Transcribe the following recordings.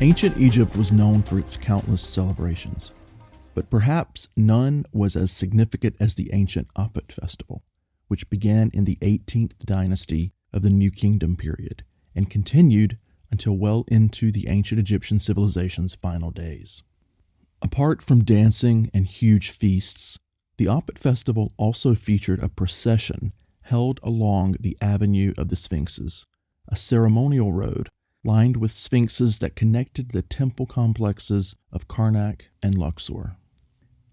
Ancient Egypt was known for its countless celebrations, but perhaps none was as significant as the ancient Apet festival, which began in the 18th dynasty of the New Kingdom period and continued until well into the ancient Egyptian civilization's final days. Apart from dancing and huge feasts, the Apet festival also featured a procession held along the Avenue of the Sphinxes, a ceremonial road lined with sphinxes that connected the temple complexes of Karnak and Luxor.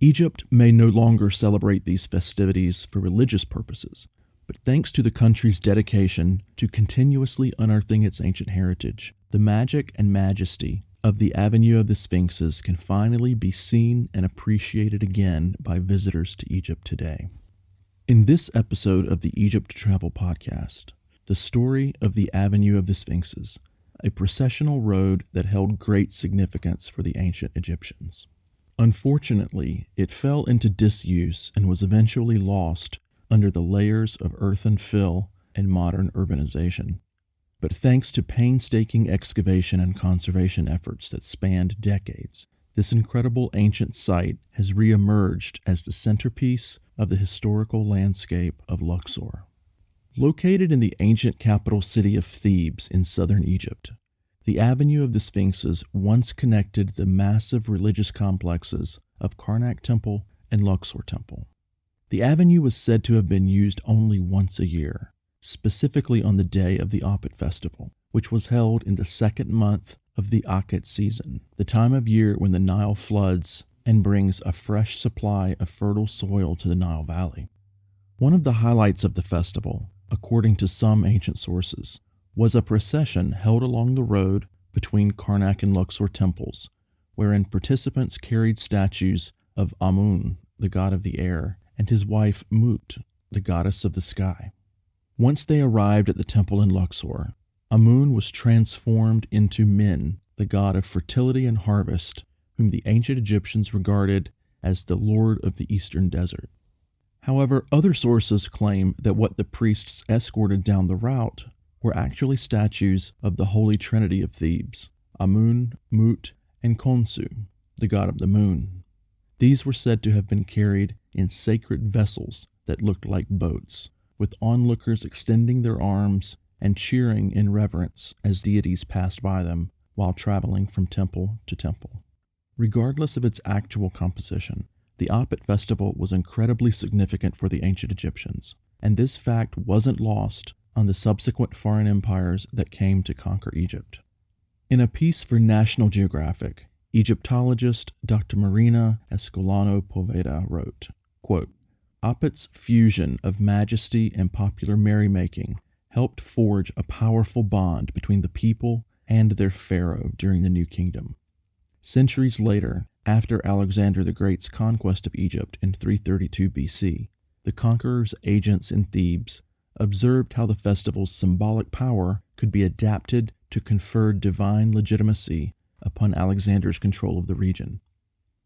Egypt may no longer celebrate these festivities for religious purposes, but thanks to the country's dedication to continuously unearthing its ancient heritage, the magic and majesty of the Avenue of the Sphinxes can finally be seen and appreciated again by visitors to Egypt today. In this episode of the Egypt Travel Podcast, the story of the Avenue of the Sphinxes, a processional road that held great significance for the ancient Egyptians. Unfortunately, it fell into disuse and was eventually lost under the layers of earthen fill and modern urbanization. But thanks to painstaking excavation and conservation efforts that spanned decades, this incredible ancient site has re-emerged as the centerpiece of the historical landscape of Luxor. Located in the ancient capital city of Thebes in southern Egypt, the Avenue of the Sphinxes once connected the massive religious complexes of Karnak Temple and Luxor Temple. The avenue was said to have been used only once a year, specifically on the day of the Apet festival, which was held in the second month of the Akhet season, the time of year when the Nile floods and brings a fresh supply of fertile soil to the Nile Valley. One of the highlights of the festival, according to some ancient sources, was a procession held along the road between Karnak and Luxor temples, wherein participants carried statues of Amun, the god of the air, and his wife Mut, the goddess of the sky. Once they arrived at the temple in Luxor, Amun was transformed into Min, the god of fertility and harvest, whom the ancient Egyptians regarded as the lord of the eastern desert. However, other sources claim that what the priests escorted down the route were actually statues of the Holy Trinity of Thebes, Amun, Mut, and Khonsu, the god of the moon. These were said to have been carried in sacred vessels that looked like boats, with onlookers extending their arms and cheering in reverence as deities passed by them while traveling from temple to temple. Regardless of its actual composition, the Apet festival was incredibly significant for the ancient Egyptians, and this fact wasn't lost on the subsequent foreign empires that came to conquer Egypt. In a piece for National Geographic, Egyptologist Dr. Marina Escolano Poveda wrote, quote, "Apet's fusion of majesty and popular merrymaking helped forge a powerful bond between the people and their pharaoh during the New Kingdom. Centuries later, after Alexander the Great's conquest of Egypt in 332 BC, the conqueror's agents in Thebes observed how the festival's symbolic power could be adapted to confer divine legitimacy upon Alexander's control of the region.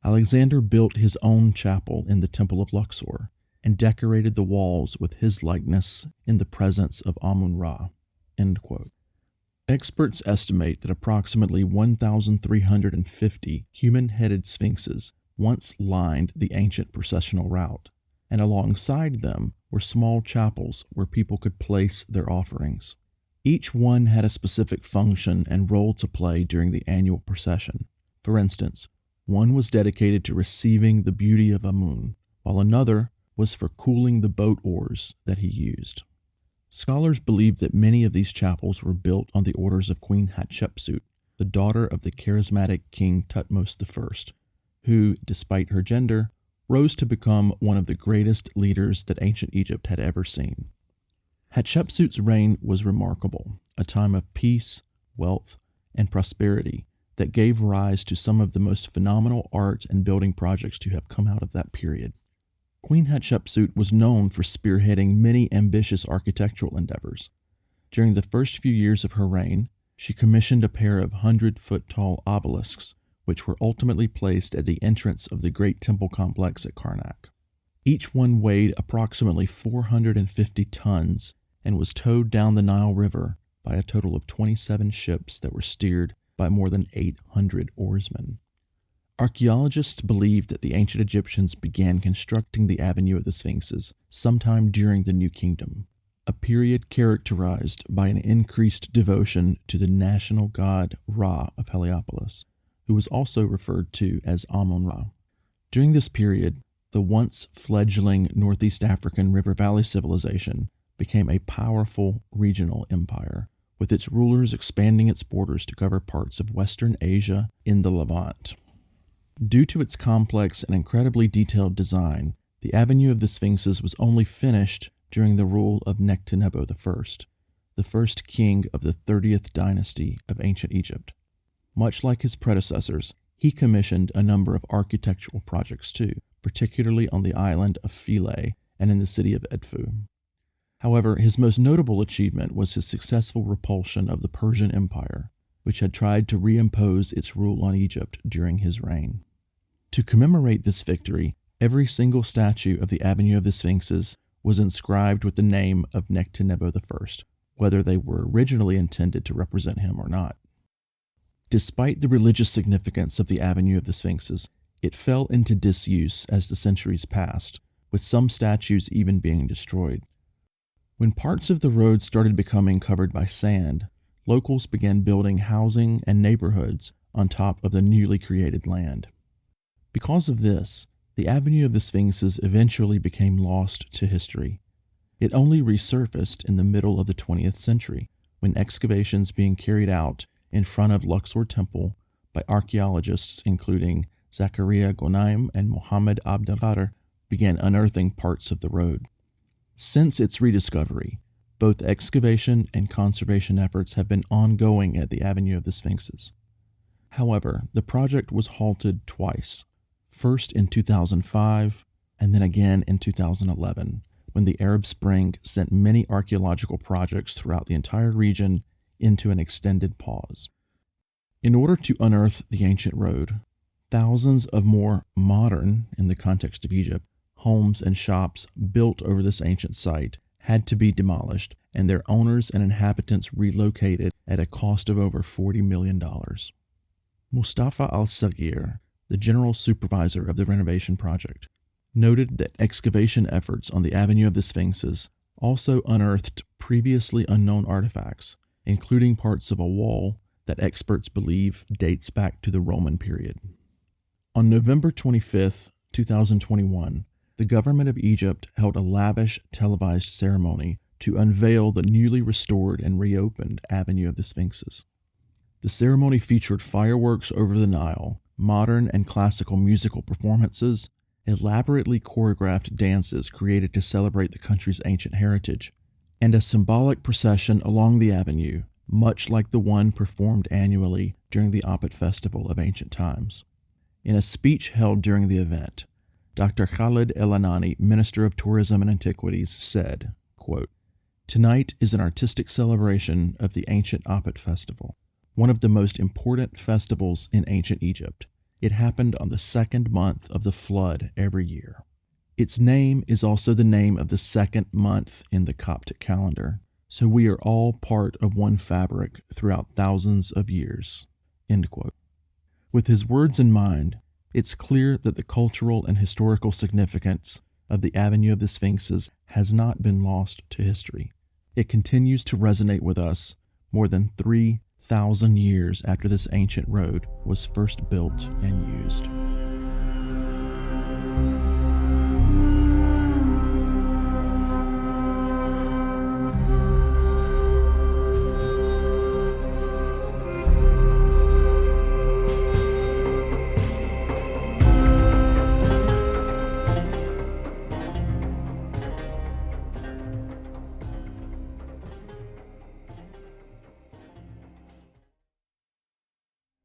Alexander built his own chapel in the Temple of Luxor and decorated the walls with his likeness in the presence of Amun-Ra." End quote. Experts estimate that approximately 1,350 human-headed sphinxes once lined the ancient processional route, and alongside them were small chapels where people could place their offerings. Each one had a specific function and role to play during the annual procession. For instance, one was dedicated to receiving the beauty of Amun, while another was for cooling the boat oars that he used. Scholars believe that many of these chapels were built on the orders of Queen Hatshepsut, the daughter of the charismatic King Thutmose I, who, despite her gender, rose to become one of the greatest leaders that ancient Egypt had ever seen. Hatshepsut's reign was remarkable, a time of peace, wealth, and prosperity that gave rise to some of the most phenomenal art and building projects to have come out of that period. Queen Hatshepsut was known for spearheading many ambitious architectural endeavors. During the first few years of her reign, she commissioned a pair of 100-foot-tall obelisks, which were ultimately placed at the entrance of the great temple complex at Karnak. Each one weighed approximately 450 tons and was towed down the Nile River by a total of 27 ships that were steered by more than 800 oarsmen. Archaeologists believe that the ancient Egyptians began constructing the Avenue of the Sphinxes sometime during the New Kingdom, a period characterized by an increased devotion to the national god Ra of Heliopolis, who was also referred to as Amun-Ra. During this period, the once fledgling Northeast African River Valley civilization became a powerful regional empire, with its rulers expanding its borders to cover parts of Western Asia in the Levant. Due to its complex and incredibly detailed design, the Avenue of the Sphinxes was only finished during the rule of Nectanebo I, the first king of the 30th dynasty of ancient Egypt. Much like his predecessors, he commissioned a number of architectural projects too, particularly on the island of Philae and in the city of Edfu. However, his most notable achievement was his successful repulsion of the Persian Empire, which had tried to reimpose its rule on Egypt during his reign. To commemorate this victory, every single statue of the Avenue of the Sphinxes was inscribed with the name of Nectanebo I, whether they were originally intended to represent him or not. Despite the religious significance of the Avenue of the Sphinxes, it fell into disuse as the centuries passed, with some statues even being destroyed. When parts of the road started becoming covered by sand, locals began building housing and neighborhoods on top of the newly created land. Because of this, the Avenue of the Sphinxes eventually became lost to history. It only resurfaced in the middle of the 20th century, when excavations being carried out in front of Luxor Temple by archaeologists including Zakaria Gonaim and Mohammed Abdelkader began unearthing parts of the road. Since its rediscovery, both excavation and conservation efforts have been ongoing at the Avenue of the Sphinxes. However, the project was halted twice, first in 2005 and then again in 2011, when the Arab Spring sent many archaeological projects throughout the entire region into an extended pause. In order to unearth the ancient road, thousands of more modern, in the context of Egypt, homes and shops built over this ancient site had to be demolished and their owners and inhabitants relocated at a cost of over $40 million. Mustafa al-Sagir, the general supervisor of the renovation project, noted that excavation efforts on the Avenue of the Sphinxes also unearthed previously unknown artifacts, including parts of a wall that experts believe dates back to the Roman period. On November 25, 2021, the government of Egypt held a lavish televised ceremony to unveil the newly restored and reopened Avenue of the Sphinxes. The ceremony featured fireworks over the Nile, modern and classical musical performances, elaborately choreographed dances created to celebrate the country's ancient heritage, and a symbolic procession along the avenue, much like the one performed annually during the Apet Festival of ancient times. In a speech held during the event, Dr. Khalid El-Anani, Minister of Tourism and Antiquities, said, quote, "Tonight is an artistic celebration of the ancient Apet Festival, one of the most important festivals in ancient Egypt. It happened on the second month of the flood every year. Its name is also the name of the second month in the Coptic calendar, so we are all part of one fabric throughout thousands of years." End quote. With his words in mind, it's clear that the cultural and historical significance of the Avenue of the Sphinxes has not been lost to history. It continues to resonate with us more than 3,000 years after this ancient road was first built and used.